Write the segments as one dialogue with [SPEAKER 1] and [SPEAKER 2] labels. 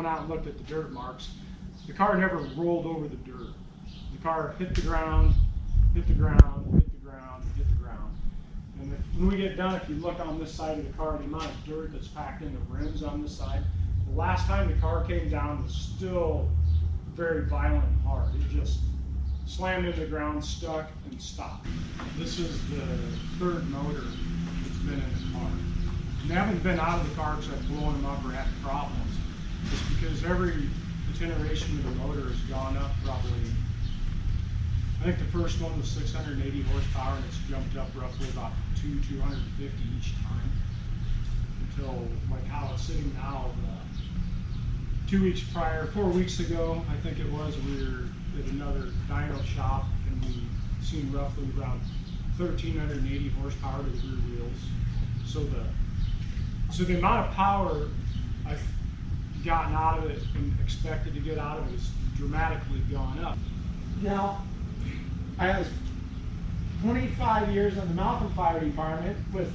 [SPEAKER 1] went out and looked at the dirt marks. The car never rolled over the dirt. The car hit the ground, hit the ground, hit the ground, hit the ground. And when we get done, if you look on this side of the car, the amount of dirt that's packed in the rims on this side, the last time the car came down was still very violent and hard. It just slammed into the ground, stuck, and stopped. This is the third motor that's been in the car. And they haven't been out of the car because I've blown them up or had problems. It's because every iteration of the motor has gone up probably, I think the first one was 680 horsepower and it's jumped up roughly about 250 each time. Until like how it's sitting now, 2 weeks prior, 4 weeks ago, I think it was, we were at another dyno shop and we seen roughly around 1,380 horsepower to the rear wheels. So the amount of power I've gotten out of it and expected to get out of it has dramatically gone up.
[SPEAKER 2] Now, I was 25 years in the Malcolm Fire Department with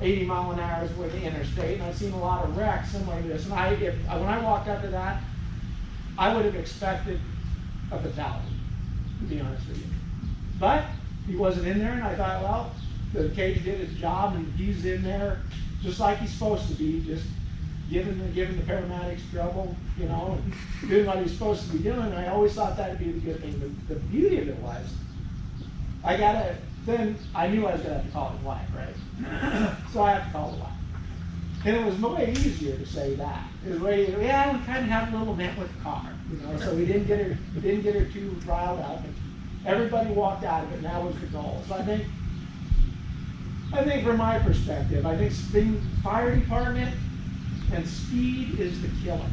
[SPEAKER 2] 80 mile an hour with the interstate, and I've seen a lot of wrecks similar to this. And when I walked up to that, I would have expected a fatality, to be honest with you. But he wasn't in there, and I thought, well, the cage did its job, and he's in there just like he's supposed to be, just giving the paramedics trouble, you know, and doing what he's supposed to be doing. And I always thought that would be the good thing. The beauty of it was, then I knew I was going to have to call his wife, right? So I have to call the wife. And it was way easier to say that. It was way easier. Yeah, we kind of had a little event with the car, you know, so we didn't get her too riled up. And everybody walked out of it, and that was the goal. So I think from my perspective, I think being fire department and speed is the killer.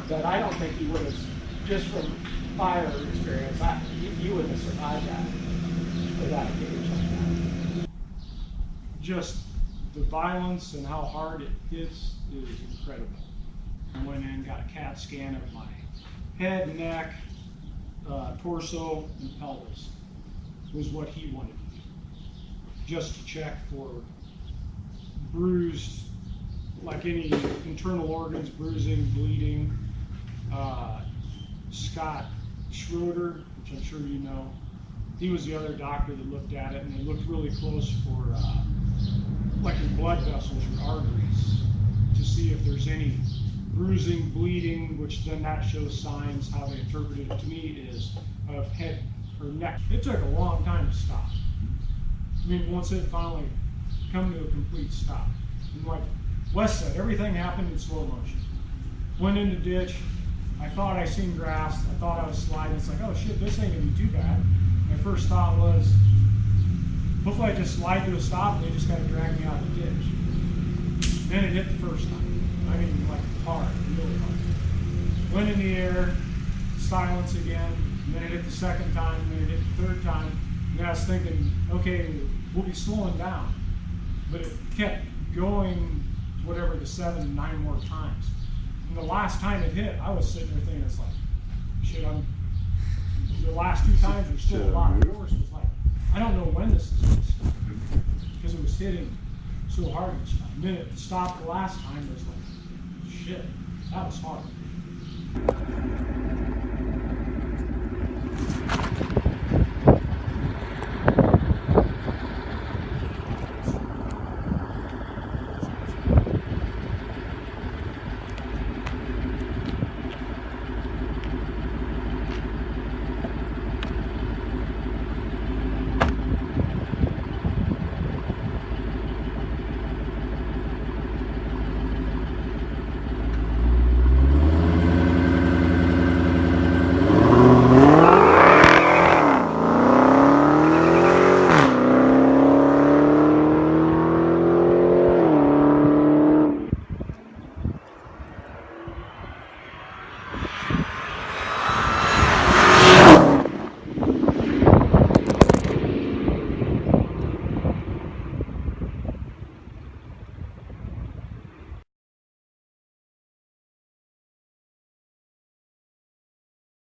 [SPEAKER 2] But I don't think he would have, just from fire experience, he wouldn't have survived that without a cage like that.
[SPEAKER 1] Just the violence and how hard it hits is incredible. I went in and got a CAT scan of my head, neck, torso, and pelvis. Was what he wanted to do. Just to check for bruised, like any internal organs, bruising, bleeding. Scott Schroeder, which I'm sure you know, he was the other doctor that looked at it, and they looked really close for like your blood vessels, your arteries, to see if there's any bruising, bleeding, which then that shows signs. How they interpreted it to me is of head or neck. It took a long time to stop. I mean, once it finally come to a complete stop. And like Wes said, everything happened in slow motion. Went in the ditch. I thought I seen grass. I thought I was sliding. It's like, oh shit, this ain't gonna be too bad. My first thought was, hopefully I just slide to a stop and they just gotta drag me out of the ditch. Then it hit the first time. I mean, like hard, really hard. Went in the air, silence again, and then it hit the second time, and then it hit the third time. And I was thinking, okay, we'll be slowing down. But it kept going, whatever, the 7, 9 more times. And the last time it hit, I was sitting there thinking, it's like, shit, the last 2 times were still a lot. The horse was like, I don't know when this is going to stop. Because it was hitting so hard each time. And then it stopped the last time, it was like, shit, that was hard.